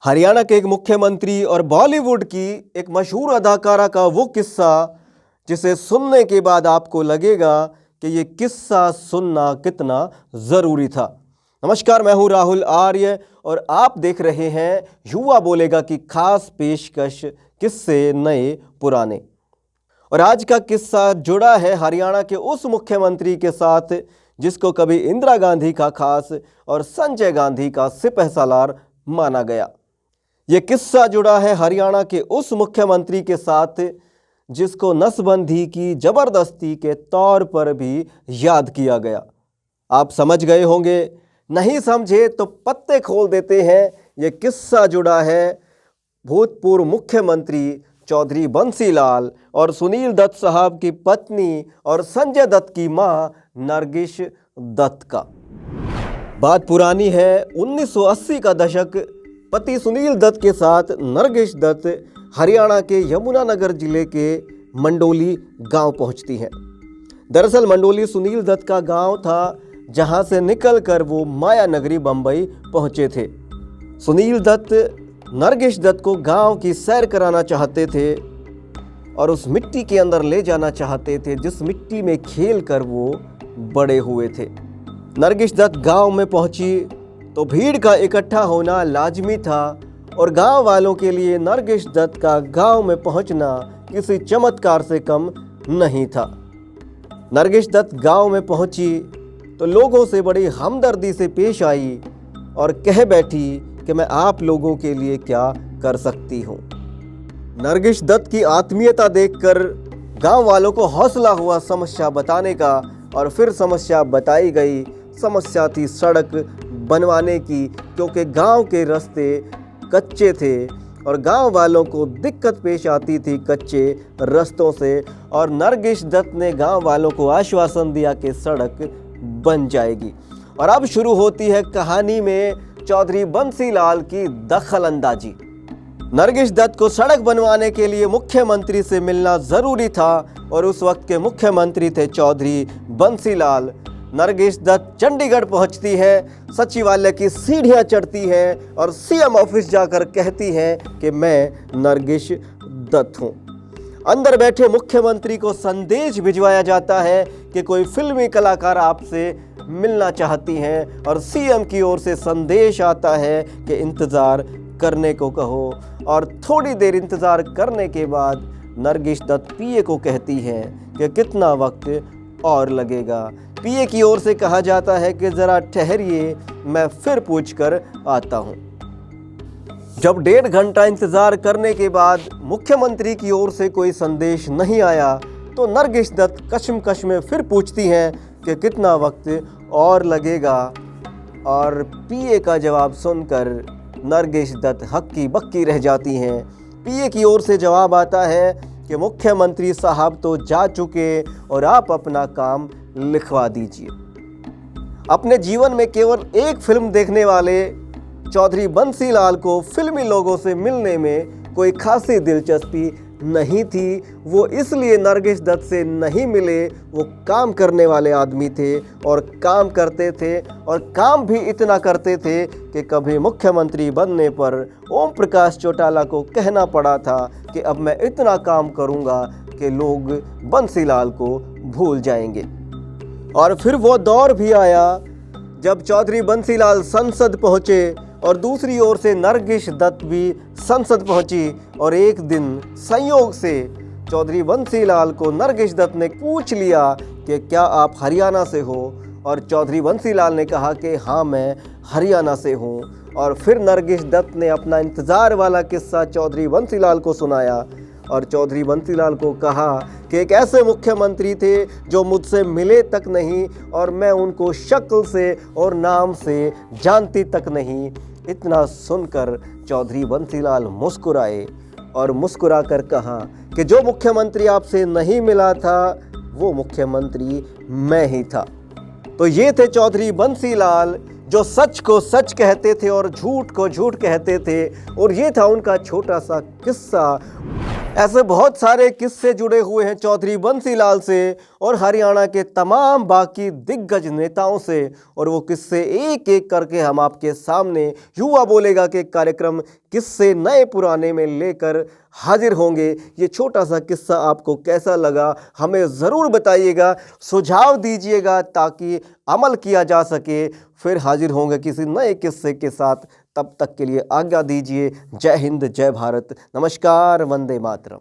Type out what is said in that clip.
हरियाणा के एक मुख्यमंत्री और बॉलीवुड की एक मशहूर अदाकारा का वो किस्सा जिसे सुनने के बाद आपको लगेगा कि ये किस्सा सुनना कितना ज़रूरी था। नमस्कार, मैं हूँ राहुल आर्य और आप देख रहे हैं युवा बोलेगा की खास पेशकश किस्से नए पुराने। और आज का किस्सा जुड़ा है हरियाणा के उस मुख्यमंत्री के साथ जिसको कभी इंदिरा गांधी का खास और संजय गांधी का सिपहसालार माना गया। ये किस्सा जुड़ा है हरियाणा के उस मुख्यमंत्री के साथ जिसको नसबंदी की जबरदस्ती के तौर पर भी याद किया गया। आप समझ गए होंगे, नहीं समझे तो पत्ते खोल देते हैं। ये किस्सा जुड़ा है भूतपूर्व मुख्यमंत्री चौधरी बंसीलाल और सुनील दत्त साहब की पत्नी और संजय दत्त की मां नरगिस दत्त का। बात पुरानी है 1980 का दशक। पति सुनील दत्त के साथ नरगिस दत्त हरियाणा के यमुनानगर जिले के मंडोली गांव पहुंचती हैं। दरअसल मंडोली सुनील दत्त का गांव था जहां से निकलकर वो माया नगरी बंबई पहुंचे थे। सुनील दत्त नरगिस दत्त को गांव की सैर कराना चाहते थे और उस मिट्टी के अंदर ले जाना चाहते थे जिस मिट्टी में खेल कर वो बड़े हुए थे। नरगिस दत्त गांव में पहुंची तो भीड़ का इकट्ठा होना लाजमी था और गांव वालों के लिए नरगिस दत्त का गांव में पहुंचना किसी चमत्कार से कम नहीं था। नरगिस दत्त गांव में पहुंची तो लोगों से बड़ी हमदर्दी से पेश आई और कह बैठी कि मैं आप लोगों के लिए क्या कर सकती हूँ। नरगिस दत्त की आत्मीयता देखकर गांव वालों को हौसला हुआ समस्या बताने का और फिर समस्या बताई गई। समस्या थी सड़क बनवाने की, क्योंकि गांव के रास्ते कच्चे थे और गांव वालों को दिक्कत पेश आती थी कच्चे रास्तों से। और नरगिस दत्त ने गांव वालों को आश्वासन दिया कि सड़क बन जाएगी। और अब शुरू होती है कहानी में चौधरी बंसीलाल की दखलंदाजी। नरगिस दत्त को सड़क बनवाने के लिए मुख्यमंत्री से मिलना ज़रूरी था और उस वक्त के मुख्यमंत्री थे चौधरी बंसीलाल। नरगिस दत्त चंडीगढ़ पहुंचती है, सचिवालय की सीढ़ियां चढ़ती है और सीएम ऑफिस जाकर कहती है कि मैं नरगिस दत्त हूं। अंदर बैठे मुख्यमंत्री को संदेश भिजवाया जाता है कि कोई फिल्मी कलाकार आपसे मिलना चाहती हैं और सीएम की ओर से संदेश आता है कि इंतज़ार करने को कहो। और थोड़ी देर इंतज़ार करने के बाद नरगिस दत्त पीए को कहती है कि कितना वक्त और लगेगा। पीए की ओर से कहा जाता है कि ज़रा ठहरिए, मैं फिर पूछ कर आता हूँ। जब 1.5 घंटा इंतज़ार करने के बाद मुख्यमंत्री की ओर से कोई संदेश नहीं आया तो नरगिस दत्त कश्मकश में फिर पूछती हैं कि कितना वक्त और लगेगा। और पीए का जवाब सुनकर नरगिस दत्त हक्की बक्की रह जाती हैं। पीए की ओर से जवाब आता है कि मुख्यमंत्री साहब तो जा चुके और आप अपना काम लिखवा दीजिए। अपने जीवन में केवल एक फिल्म देखने वाले चौधरी बंसीलाल को फिल्मी लोगों से मिलने में कोई खासी दिलचस्पी नहीं थी। वो इसलिए नरगिस दत्त से नहीं मिले। वो काम करने वाले आदमी थे और काम करते थे और काम भी इतना करते थे कि कभी मुख्यमंत्री बनने पर ओम प्रकाश चौटाला को कहना पड़ा था कि अब मैं इतना काम करूंगा कि लोग बंसीलाल को भूल जाएंगे। और फिर वो दौर भी आया जब चौधरी बंसीलाल संसद पहुंचे और दूसरी ओर से नरगिस दत्त भी संसद पहुंची। और एक दिन संयोग से चौधरी बंसीलाल को नरगिस दत्त ने पूछ लिया कि क्या आप हरियाणा से हो। और चौधरी बंसीलाल ने कहा कि हाँ, मैं हरियाणा से हूँ। और फिर नरगिस दत्त ने अपना इंतज़ार वाला किस्सा चौधरी बंसीलाल को सुनाया और चौधरी बंसीलाल को कहा कि एक ऐसे मुख्यमंत्री थे जो मुझसे मिले तक नहीं और मैं उनको शक्ल से और नाम से जानती तक नहीं। इतना सुनकर चौधरी बंसीलाल मुस्कुराए और मुस्कुराकर कहा कि जो मुख्यमंत्री आपसे नहीं मिला था वो मुख्यमंत्री मैं ही था। तो ये थे चौधरी बंसीलाल जो सच को सच कहते थे और झूठ को झूठ कहते थे। और ये था उनका छोटा सा किस्सा। ऐसे बहुत सारे किस्से जुड़े हुए हैं चौधरी बंसीलाल से और हरियाणा के तमाम बाकी दिग्गज नेताओं से, और वो किस्से एक एक करके हम आपके सामने युवा बोलेगा के कार्यक्रम किस्से नए पुराने में लेकर हाजिर होंगे। ये छोटा सा किस्सा आपको कैसा लगा हमें ज़रूर बताइएगा, सुझाव दीजिएगा ताकि अमल किया जा सके। फिर हाजिर होंगे किसी नए किस्से के साथ, तब तक के लिए आज्ञा दीजिए। जय हिंद, जय भारत, नमस्कार, वंदे मातरम।